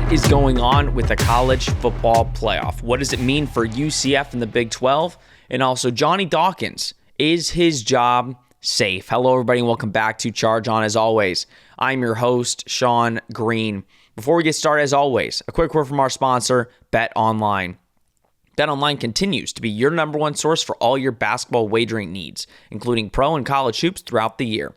What is going on with the college football playoff? What does it mean for UCF and the Big 12? And also, Johnny Dawkins, is his job safe? Hello, everybody, and welcome back to Charge On. As always, I'm your host, Sean Green. Before we get started, as always, a quick word from our sponsor, BetOnline. BetOnline continues to be your number one source for all your basketball wagering needs, including pro and college hoops throughout the year.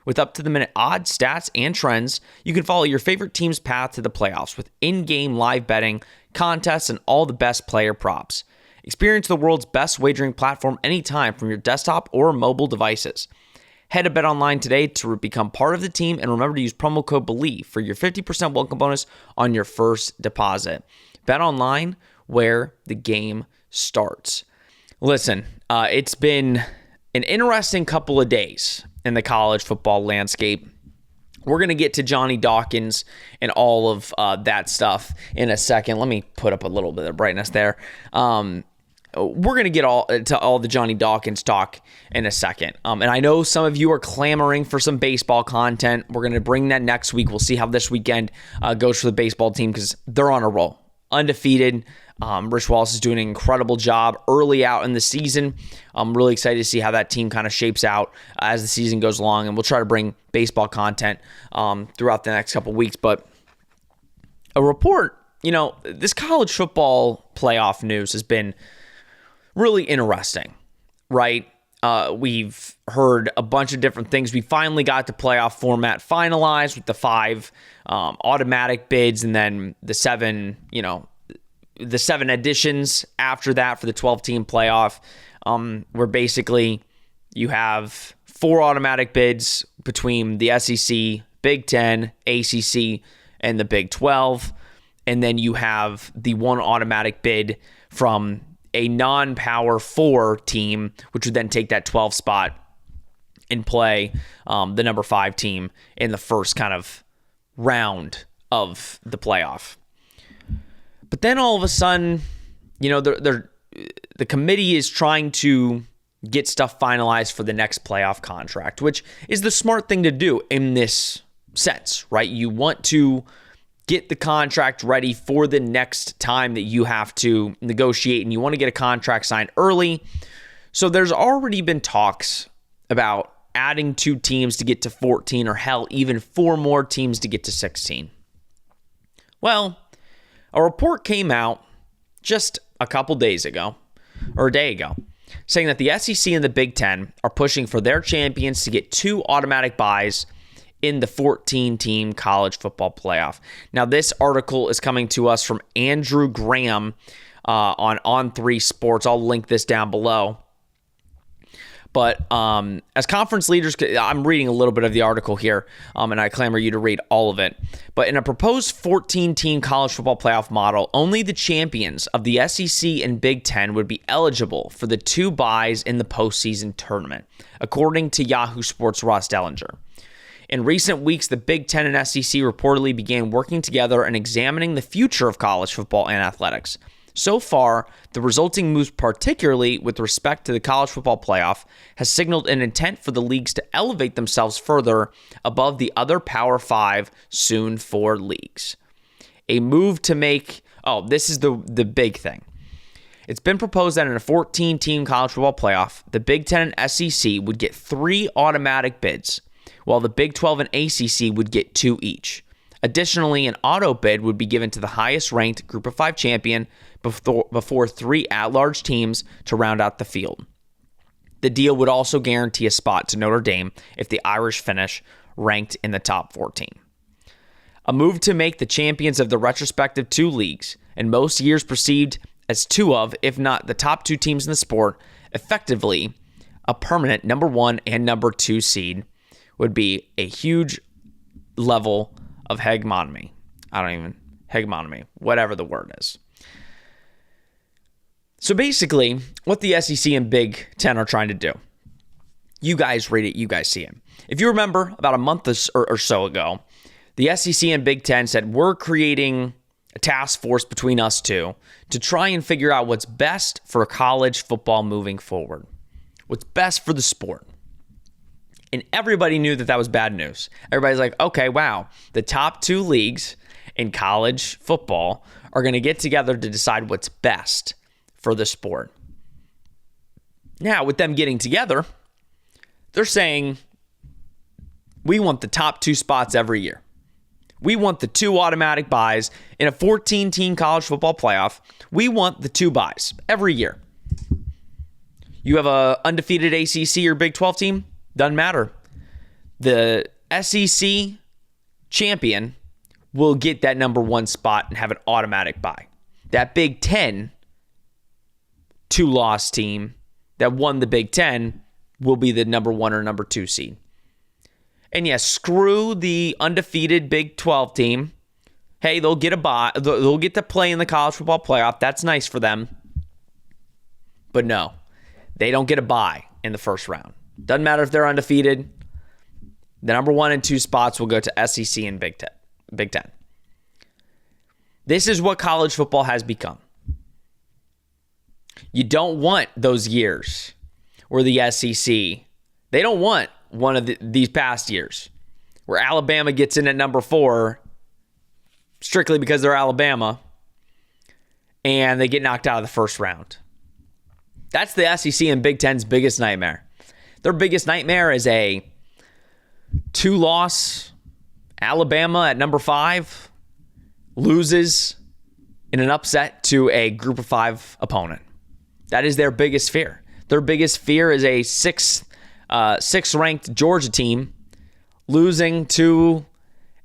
With up-to-the-minute odds, stats, and trends, you can follow your favorite team's path to the playoffs with in-game live betting, contests, and all the best player props. Experience the world's best wagering platform anytime from your desktop or mobile devices. Head to BetOnline today to become part of the team, and remember to use promo code BELIEVE for your 50% welcome bonus on your first deposit. BetOnline, where the game starts. Listen, it's been an interesting couple of days in the college football landscape. We're going to get to Johnny Dawkins and all of that stuff in a second. Let me put up a little bit of brightness there. We're going to get to all the Johnny Dawkins talk in a second. And I know some of you are clamoring for some baseball content. We're going to bring that next week. We'll see how this weekend goes for the baseball team because they're on a roll. Undefeated. Rich Wallace is doing an incredible job early out in the season. I'm really excited to see how that team kind of shapes out as the season goes along, and we'll try to bring baseball content throughout the next couple weeks. But a report, this college football playoff news has been really interesting, right? We've heard a bunch of different things. We finally got the playoff format finalized with the 5 automatic bids and then the 7 additions after that for the 12-team playoff, where basically you have 4 automatic bids between the SEC, Big 10, ACC, and the Big 12. And then you have the 1 automatic bid from a non-Power 4 team, which would then take that 12 spot and play the number 5 team in the first kind of round of the playoff. But then all of a sudden, the committee is trying to get stuff finalized for the next playoff contract, which is the smart thing to do in this sense, right? You want to get the contract ready for the next time that you have to negotiate, and you want to get a contract signed early. So there's already been talks about adding 2 teams to get to 14, or hell, even 4 more teams to get to 16. Well, a report came out just a couple days ago, or a day ago, saying that the SEC and the Big 10 are pushing for their champions to get 2 automatic buys in the 14-team college football playoff. Now, this article is coming to us from Andrew Graham on On3 Sports. I'll link this down below. But as conference leaders, I'm reading a little bit of the article here, and I clamor you to read all of it. But in a proposed 14-team college football playoff model, only the champions of the SEC and Big 10 would be eligible for the 2 buys in the postseason tournament, according to Yahoo Sports' Ross Dellinger. In recent weeks, the Big 10 and SEC reportedly began working together and examining the future of college football and athletics. So far, the resulting moves, particularly with respect to the college football playoff, has signaled an intent for the leagues to elevate themselves further above the other Power 5 soon 4 leagues. A move to make, this is the big thing. It's been proposed that in a 14-team college football playoff, the Big 10 and SEC would get 3 automatic bids, while the Big 12 and ACC would get 2 each. Additionally, an auto bid would be given to the highest-ranked Group of 5 champion before 3 at-large teams to round out the field. The deal would also guarantee a spot to Notre Dame if the Irish finish ranked in the top 14. A move to make the champions of the respective 2 leagues, and most years perceived as 2 of, if not the top 2 teams in the sport, effectively a permanent number 1 and number 2 seed, would be a huge level of hegemony. Hegemony, whatever the word is. So basically, what the SEC and Big 10 are trying to do, you guys read it, you guys see it. If you remember, about a month or so ago, the SEC and Big 10 said, we're creating a task force between us two to try and figure out what's best for college football moving forward. What's best for the sport. And everybody knew that was bad news. Everybody's like, okay, wow, the top 2 leagues in college football are going to get together to decide what's best for the sport. Now, with them getting together, they're saying, we want the top 2 spots every year. We want the 2 automatic buys in a 14-team college football playoff. We want the 2 buys every year. You have an undefeated ACC or Big 12 team? Doesn't matter. The SEC champion will get that number 1 spot and have an automatic bye. That Big 10 2-loss team that won the Big 10 will be the number 1 or number 2 seed. And yes, screw the undefeated Big 12 team. Hey, they'll get a bye. They'll get to play in the college football playoff. That's nice for them. But no, they don't get a bye in the first round. Doesn't matter if they're undefeated. The number 1 and 2 spots will go to SEC and Big 10. This is what college football has become. You don't want those years where the SEC, they don't want one of these past years where Alabama gets in at number 4 strictly because they're Alabama and they get knocked out of the first round. That's the SEC and Big Ten's biggest nightmare. Their biggest nightmare is a 2-loss Alabama at number 5 loses in an upset to a group of 5 opponent. That is their biggest fear. Their biggest fear is a 6th-ranked Georgia team losing to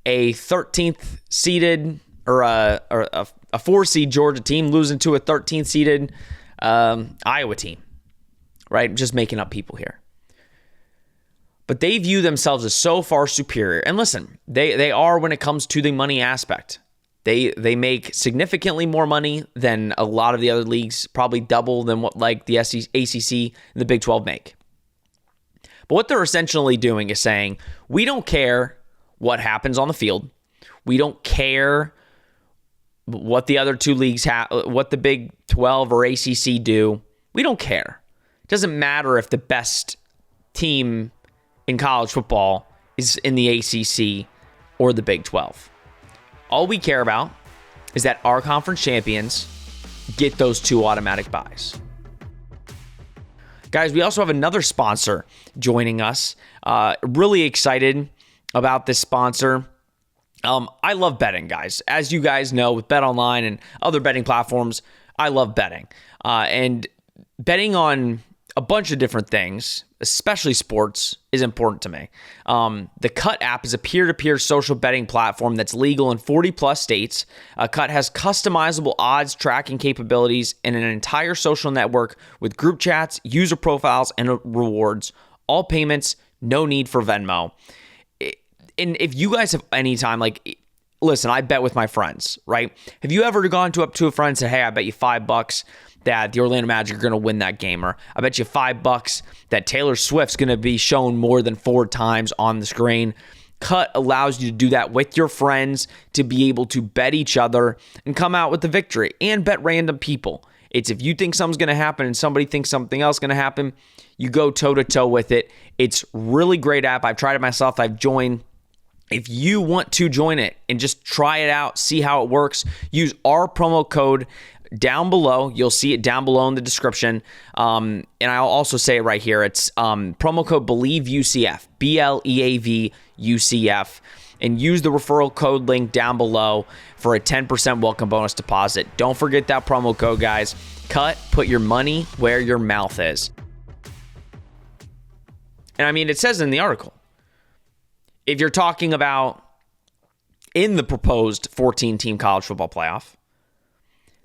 a 13th seeded or a 4-seed Georgia team losing to a 13th seeded Iowa team. Right? I'm just making up people here. But they view themselves as so far superior. And listen, they are when it comes to the money aspect. They make significantly more money than a lot of the other leagues, probably double than what like the ACC and the Big 12 make. But what they're essentially doing is saying, we don't care what happens on the field. We don't care what the other 2 leagues have, what the Big 12 or ACC do. We don't care. It doesn't matter if the best team in college football is in the ACC or the Big 12. All we care about is that our conference champions get those 2 automatic buys. Guys, we also have another sponsor joining us. Really excited about this sponsor. I love betting, guys. As you guys know, with BetOnline and other betting platforms, I love betting. And betting on a bunch of different things, especially sports, is important to me. The Cut app is a peer-to-peer social betting platform that's legal in 40-plus states. Cut has customizable odds tracking capabilities and an entire social network with group chats, user profiles, and rewards. All payments, no need for Venmo. And if you guys have any time, like, listen, I bet with my friends, right? Have you ever gone up to a friend and said, hey, I bet you $5 that the Orlando Magic are going to win that game, or I bet you $5 that Taylor Swift's going to be shown more than 4 times on the screen? Cut allows you to do that with your friends, to be able to bet each other and come out with the victory, and bet random people. It's if you think something's going to happen and somebody thinks something else is going to happen, you go toe-to-toe with it. It's really great app. I've tried it myself. I've joined. If you want to join it and just try it out, see how it works, use our promo code down below. You'll see it down below in the description. And I'll also say it right here. It's promo code BELIEVEUCF, BLEAV UCF. And use the referral code link down below for a 10% welcome bonus deposit. Don't forget that promo code, guys. Cut, put your money where your mouth is. And I mean, it says in the article, if you're talking about in the proposed 14-team college football playoff,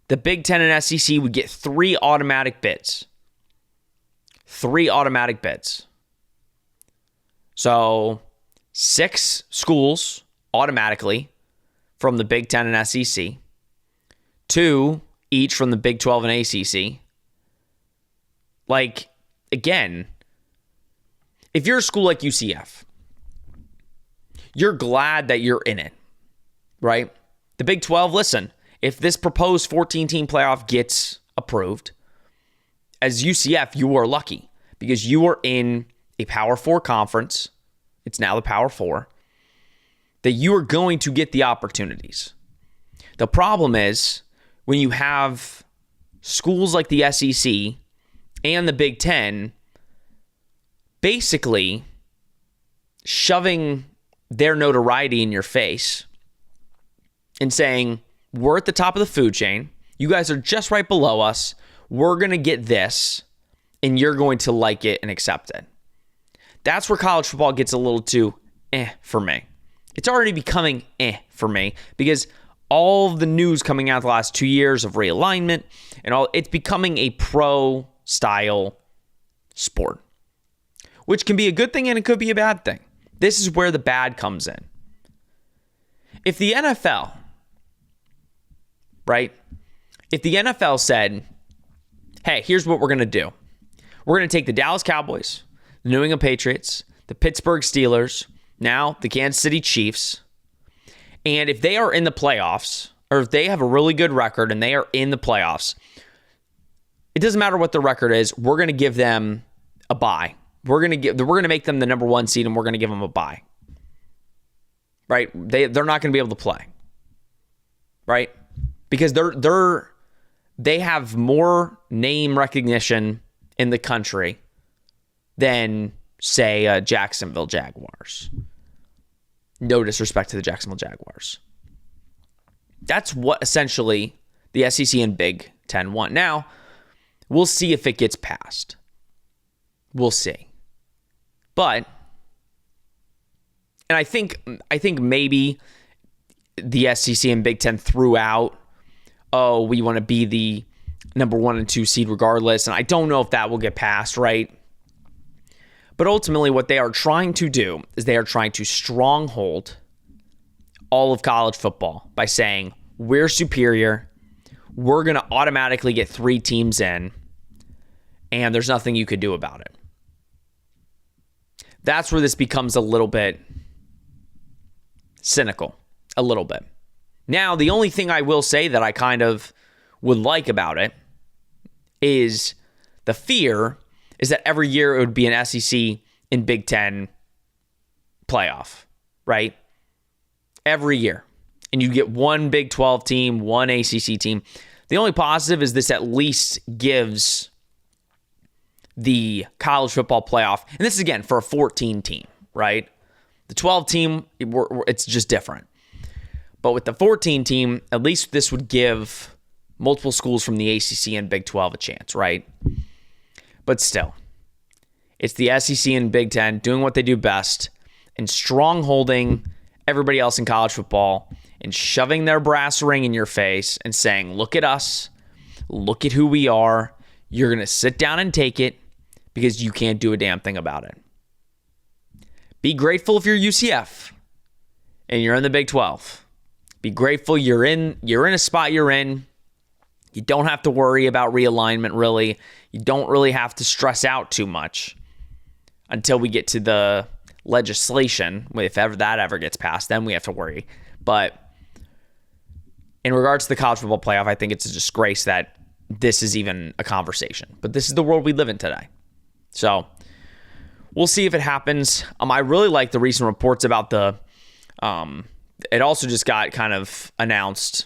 the Big Ten and SEC would get 3 automatic bids. 3 automatic bids. So 6 schools automatically from the Big Ten and SEC. 2 each from the Big 12 and ACC. Like, again, if you're a school like UCF, you're glad that you're in it, right? The Big 12, listen, if this proposed 14-team playoff gets approved, as UCF, you are lucky because you are in a Power 4 conference. It's now the Power 4. That you are going to get the opportunities. The problem is when you have schools like the SEC and the Big Ten basically shoving their notoriety in your face and saying, we're at the top of the food chain. You guys are just right below us. We're going to get this, and you're going to like it and accept it. That's where college football gets a little too for me. It's already becoming for me because all of the news coming out the last 2 years of realignment and all, it's becoming a pro-style sport, which can be a good thing and it could be a bad thing. This is where the bad comes in. If the NFL, right? If the NFL said, hey, here's what we're going to do. We're going to take the Dallas Cowboys, the New England Patriots, the Pittsburgh Steelers, now the Kansas City Chiefs, and if they are in the playoffs, or if they have a really good record and they are in the playoffs, it doesn't matter what the record is, we're going to give them a bye. We're going to make them the number 1 seed and we're going to give them a bye. Right? They're not going to be able to play. Right? Because they have more name recognition in the country than, say, Jacksonville Jaguars. No disrespect to the Jacksonville Jaguars. That's what essentially the SEC and Big Ten want. Now, we'll see if it gets passed. We'll see. But, and I think maybe the SEC and Big Ten threw out, oh, we want to be the number 1 and 2 seed regardless. And I don't know if that will get passed, right? But ultimately what they are trying to do is they are trying to stronghold all of college football by saying, we're superior, we're going to automatically get 3 teams in, and there's nothing you could do about it. That's where this becomes a little bit cynical, a little bit. Now, the only thing I will say that I kind of would like about it is the fear is that every year it would be an SEC and Big Ten playoff, right? Every year. And you get 1 Big 12 team, 1 ACC team. The only positive is this at least gives the college football playoff, and this is again for a 14 team, right? The 12 team, it's just different. But with the 14 team, at least this would give multiple schools from the ACC and Big 12 a chance, right? But still, it's the SEC and Big Ten doing what they do best and strongholding everybody else in college football and shoving their brass ring in your face and saying, look at us, look at who we are. You're going to sit down and take it because you can't do a damn thing about it. Be grateful if you're UCF and you're in the Big 12. Be grateful you're in a spot you're in. You don't have to worry about realignment, really. You don't really have to stress out too much until we get to the legislation. If ever that ever gets passed, then we have to worry. But in regards to the college football playoff, I think it's a disgrace that this is even a conversation. But this is the world we live in today. So we'll see if it happens. I really like the recent reports about the it also just got kind of announced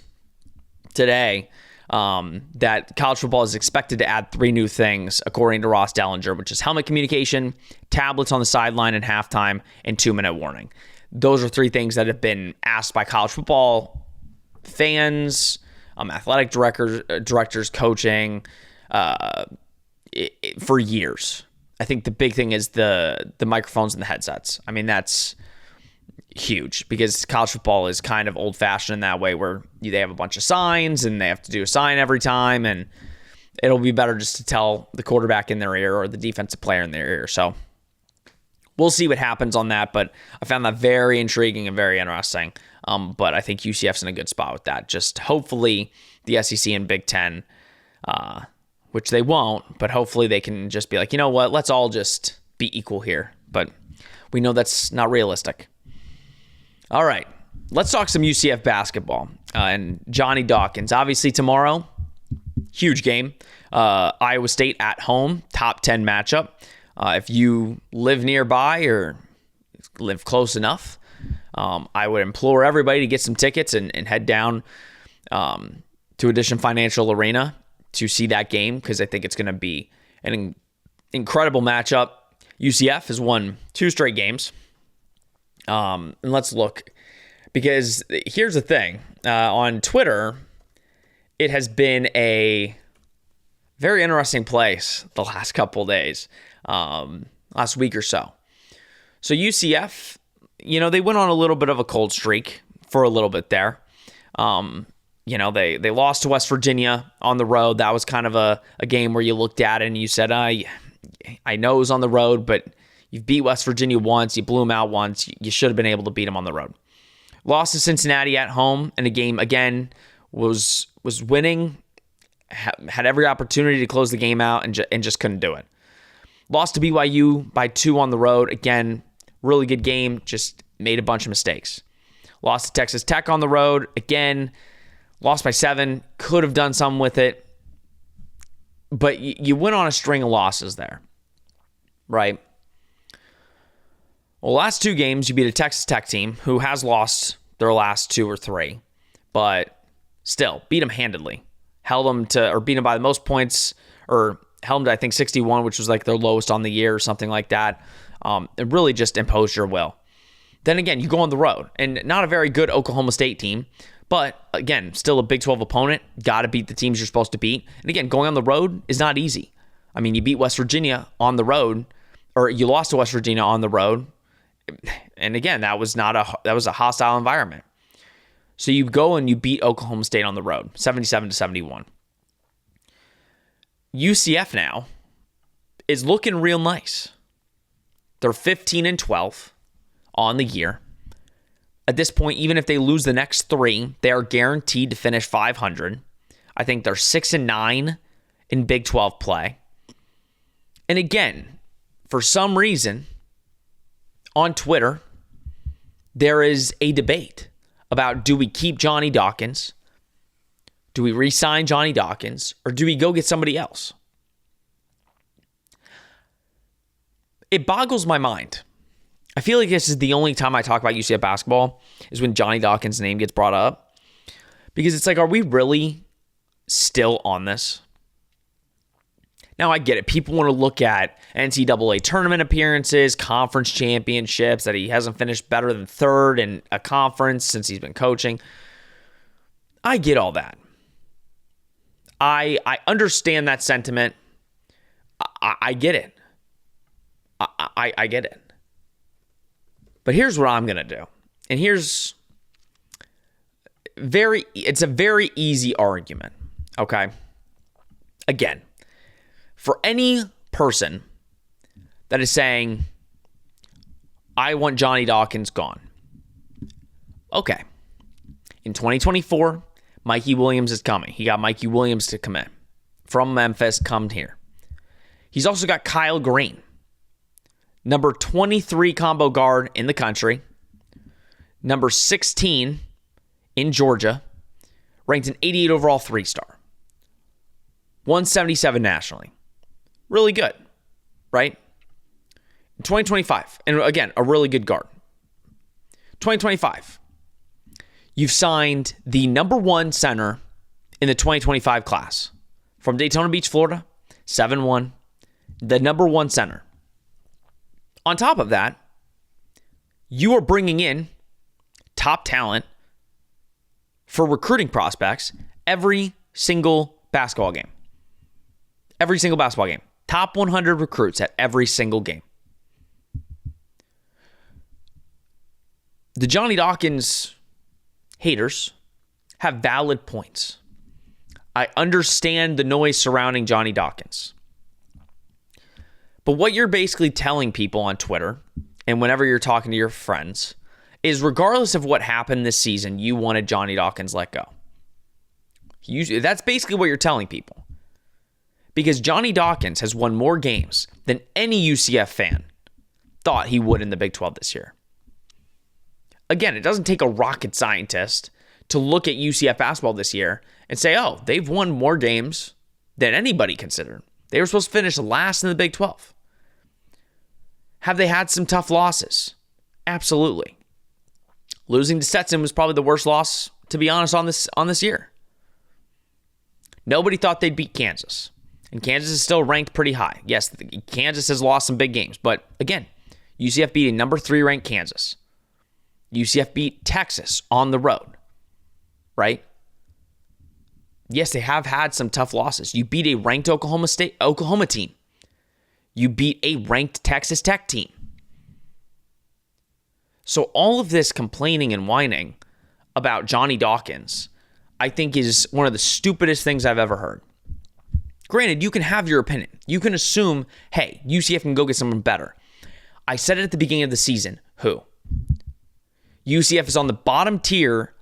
today that college football is expected to add 3 new things, according to Ross Dellinger, which is helmet communication, tablets on the sideline in halftime, and 2-minute warning. Those are 3 things that have been asked by college football fans, athletic directors, coaching, for years. I think the big thing is the microphones and the headsets. I mean, that's huge because college football is kind of old-fashioned in that way where they have a bunch of signs and they have to do a sign every time, and it'll be better just to tell the quarterback in their ear or the defensive player in their ear. So we'll see what happens on that, but I found that very intriguing and very interesting. But I think UCF's in a good spot with that. Just hopefully the SEC and Big Ten, which they won't, but hopefully they can just be like, you know what, let's all just be equal here. But we know that's not realistic. All right, let's talk some UCF basketball and Johnny Dawkins. Obviously tomorrow, huge game. Iowa State at home, top 10 matchup. If you live nearby or live close enough, I would implore everybody to get some tickets and head down to Edition Financial Arena to see that game because I think it's going to be an incredible matchup. UCF has won 2 straight games. And let's look, because here's the thing. On Twitter, it has been a very interesting place the last couple of days, last week or so. So UCF, they went on a little bit of a cold streak for a little bit there. They lost to West Virginia on the road. That was kind of a game where you looked at it and you said, I know it was on the road, but you've beat West Virginia once. You blew them out once. You should have been able to beat them on the road. Lost to Cincinnati at home in a game, again, was winning, had every opportunity to close the game out and just couldn't do it. Lost to BYU by 2 on the road. Again, really good game, just made a bunch of mistakes. Lost to Texas Tech on the road. Again, lost by 7. Could have done something with it. But you went on a string of losses there, right? Well, last 2 games, you beat a Texas Tech team who has lost their last 2 or 3, but still beat them handedly. Beat them by the most points, or held them to, I think, 61, which was like their lowest on the year or something like that. It really just imposed your will. Then again, you go on the road, and not a very good Oklahoma State team, but again, still a Big 12 opponent. Got to beat the teams you're supposed to beat. And again, going on the road is not easy. I mean, you beat West Virginia on the road, or you lost to West Virginia on the road. And again, that was a hostile environment. So you go and you beat Oklahoma State on the road, 77-71. UCF now is looking real nice. They're 15-12 on the year. At this point, even if they lose the next 3, they are guaranteed to finish 500. I think they're 6-9 in Big 12 play. And again, for some reason, on Twitter, there is a debate about, do we keep Johnny Dawkins? Do we re-sign Johnny Dawkins? Or do we go get somebody else? It boggles my mind. I feel like this is the only time I talk about UCF basketball is when Johnny Dawkins' name gets brought up. Because it's like, are we really still on this? Now, I get it. People want to look at NCAA tournament appearances, conference championships, that he hasn't finished better than 3rd in a conference since he's been coaching. I get all that. I understand that sentiment. I get it. I get it. But here's what I'm going to do. And it's a very easy argument, okay? Again, for any person that is saying, I want Johnny Dawkins gone. Okay. In 2024, Mikey Williams is coming. He got Mikey Williams to come in from Memphis, come here. He's also got Kyle Green, number 23 combo guard in the country, number 16 in Georgia, ranked an 88 overall 3-star, 177 nationally. Really good, right? In 2025, and again, a really good guard. 2025, you've signed the number 1 center in the 2025 class from Daytona Beach, Florida, 7'1", the number 1 center. On top of that, you are bringing in top talent for recruiting prospects every single basketball game. Every single basketball game. Top 100 recruits at every single game. The Johnny Dawkins haters have valid points. I understand the noise surrounding Johnny Dawkins. But what you're basically telling people on Twitter and whenever you're talking to your friends is, regardless of what happened this season, you wanted Johnny Dawkins let go. That's basically what you're telling people. Because Johnny Dawkins has won more games than any UCF fan thought he would in the Big 12 this year. Again, it doesn't take a rocket scientist to look at UCF basketball this year and say, oh, they've won more games than anybody considered. They were supposed to finish last in the Big 12. Have they had some tough losses? Absolutely. Losing to Stetson was probably the worst loss, to be honest, on this year. Nobody thought they'd beat Kansas. And Kansas is still ranked pretty high. Yes, Kansas has lost some big games. But again, UCF beat a number 3 ranked Kansas. UCF beat Texas on the road. Right? Yes, they have had some tough losses. You beat a ranked Oklahoma team. You beat a ranked Texas Tech team. So all of this complaining and whining about Johnny Dawkins, I think, is one of the stupidest things I've ever heard. Granted, you can have your opinion. You can assume, hey, UCF can go get someone better. I said it at the beginning of the season. Who? UCF is on the bottom tier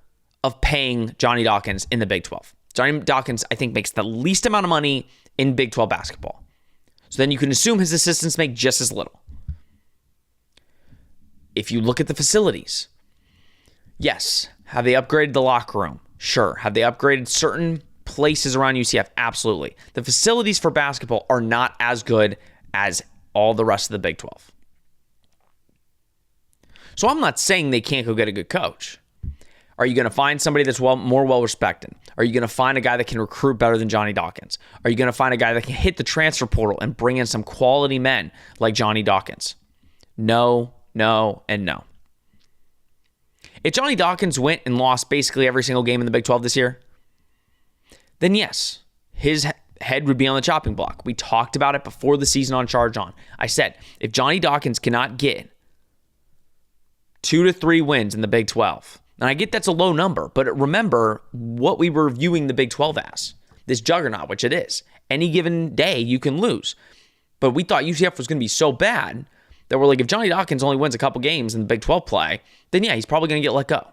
of paying Johnny Dawkins in the Big 12. Johnny Dawkins, I think, makes the least amount of money in Big 12 basketball. So then you can assume his assistants make just as little. If you look at the facilities, yes, have they upgraded the locker room? Sure. Have they upgraded certain places around UCF? Absolutely. The facilities for basketball are not as good as all the rest of the Big 12. So I'm not saying they can't go get a good coach. Are you going to find somebody that's more well-respected? Are you going to find a guy that can recruit better than Johnny Dawkins? Are you going to find a guy that can hit the transfer portal and bring in some quality men like Johnny Dawkins? No, no, and no. If Johnny Dawkins went and lost basically every single game in the Big 12 this year, then yes, his head would be on the chopping block. We talked about it before the season on Charge On. I said, if Johnny Dawkins cannot get 2 to 3 wins in the Big 12, and I get that's a low number, but remember what we were viewing the Big 12 as, this juggernaut, which it is. Any given day, you can lose. But we thought UCF was going to be so bad that we're like, if Johnny Dawkins only wins a couple games in the Big 12 play, then yeah, he's probably going to get let go.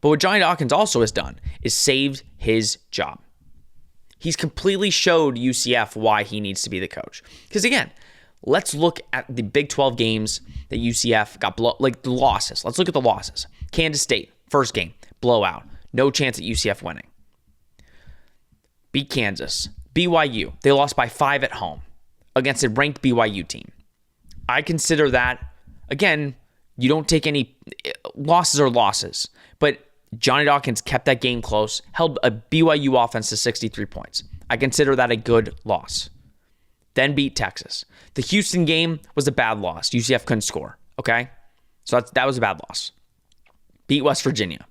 But what Johnny Dawkins also has done is saved his job. He's completely showed UCF why he needs to be the coach. Because again, let's look at the Big 12 games that UCF got, the losses. Let's look at the losses. Kansas State, first game, blowout. No chance at UCF winning. Beat Kansas. BYU, they lost by 5 at home against a ranked BYU team. I consider that, again, you don't take any losses or losses, but Johnny Dawkins kept that game close, held a BYU offense to 63 points. I consider that a good loss. Then beat Texas. The Houston game was a bad loss. UCF couldn't score, okay? So that was a bad loss. Beat West Virginia.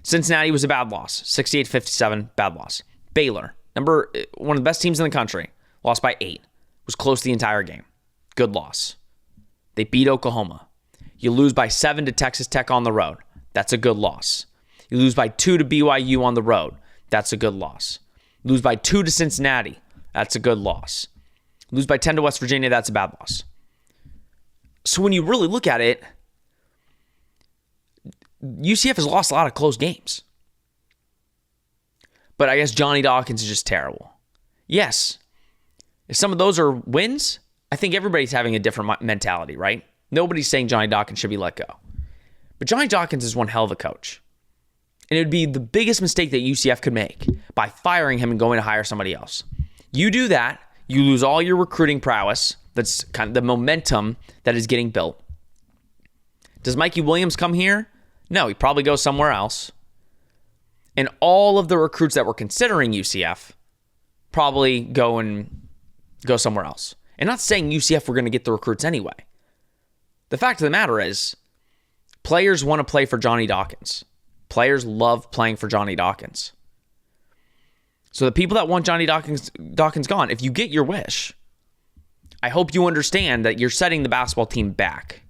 Cincinnati was a bad loss. 68-57, bad loss. Baylor, one of the best teams in the country, lost by 8. Was close the entire game. Good loss. They beat Oklahoma. You lose by 7 to Texas Tech on the road. That's a good loss. You lose by 2 to BYU on the road. That's a good loss. Lose by 2 to Cincinnati. That's a good loss. Lose by 10 to West Virginia. That's a bad loss. So when you really look at it, UCF has lost a lot of close games. But I guess Johnny Dawkins is just terrible. Yes, if some of those are wins, I think everybody's having a different mentality, right? Nobody's saying Johnny Dawkins should be let go. But Johnny Dawkins is one hell of a coach. And it would be the biggest mistake that UCF could make by firing him and going to hire somebody else. You do that, you lose all your recruiting prowess. That's kind of the momentum that is getting built. Does Mikey Williams come here? No, he probably goes somewhere else. And all of the recruits that were considering UCF probably go somewhere else. And not saying UCF were going to get the recruits anyway. The fact of the matter is, players want to play for Johnny Dawkins. Players love playing for Johnny Dawkins. So the people that want Johnny Dawkins gone, if you get your wish, I hope you understand that you're setting the basketball team back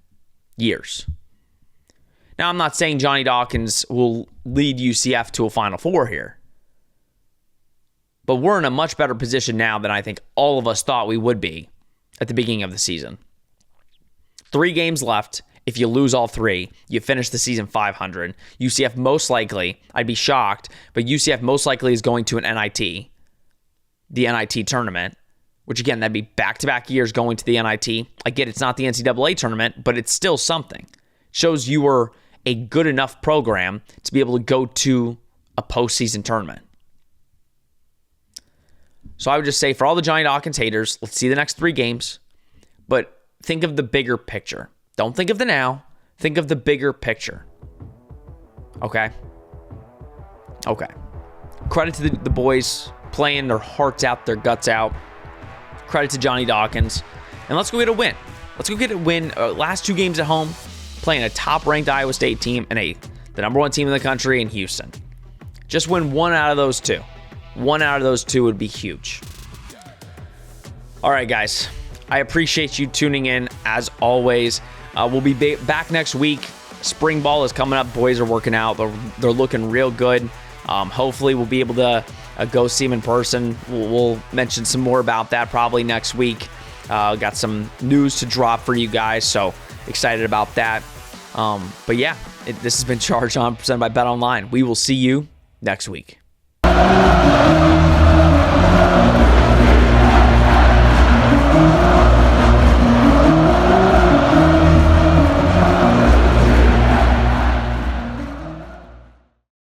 years. Now, I'm not saying Johnny Dawkins will lead UCF to a Final Four here. But we're in a much better position now than I think all of us thought we would be at the beginning of the season. 3 games left. If you lose all 3, you finish the season 500. UCF most likely, I'd be shocked, but UCF most likely is going to an NIT, the NIT tournament, which again, that'd be back-to-back years going to the NIT. I get it's not the NCAA tournament, but it's still something. It shows you were a good enough program to be able to go to a postseason tournament. So I would just say for all the Johnny Dawkins haters, let's see the next 3 games, but think of the bigger picture. Don't think of the now. Think of the bigger picture. Okay? credit to the boys playing their hearts out, their guts out. Credit to Johnny Dawkins. And let's go get a win. Let's go get a win. Last 2 games at home, playing a top-ranked Iowa State team and the number 1 team in the country in Houston. Just win 1 out of those 2. 1 out of those 2 would be huge. All right, guys. I appreciate you tuning in, as always. We'll be back next week. Spring ball is coming up. Boys are working out. They're looking real good. Hopefully, we'll be able to go see them in person. We'll mention some more about that probably next week. Got some news to drop for you guys, so excited about that. But yeah, this has been Charged On, presented by Bet Online. We will see you next week.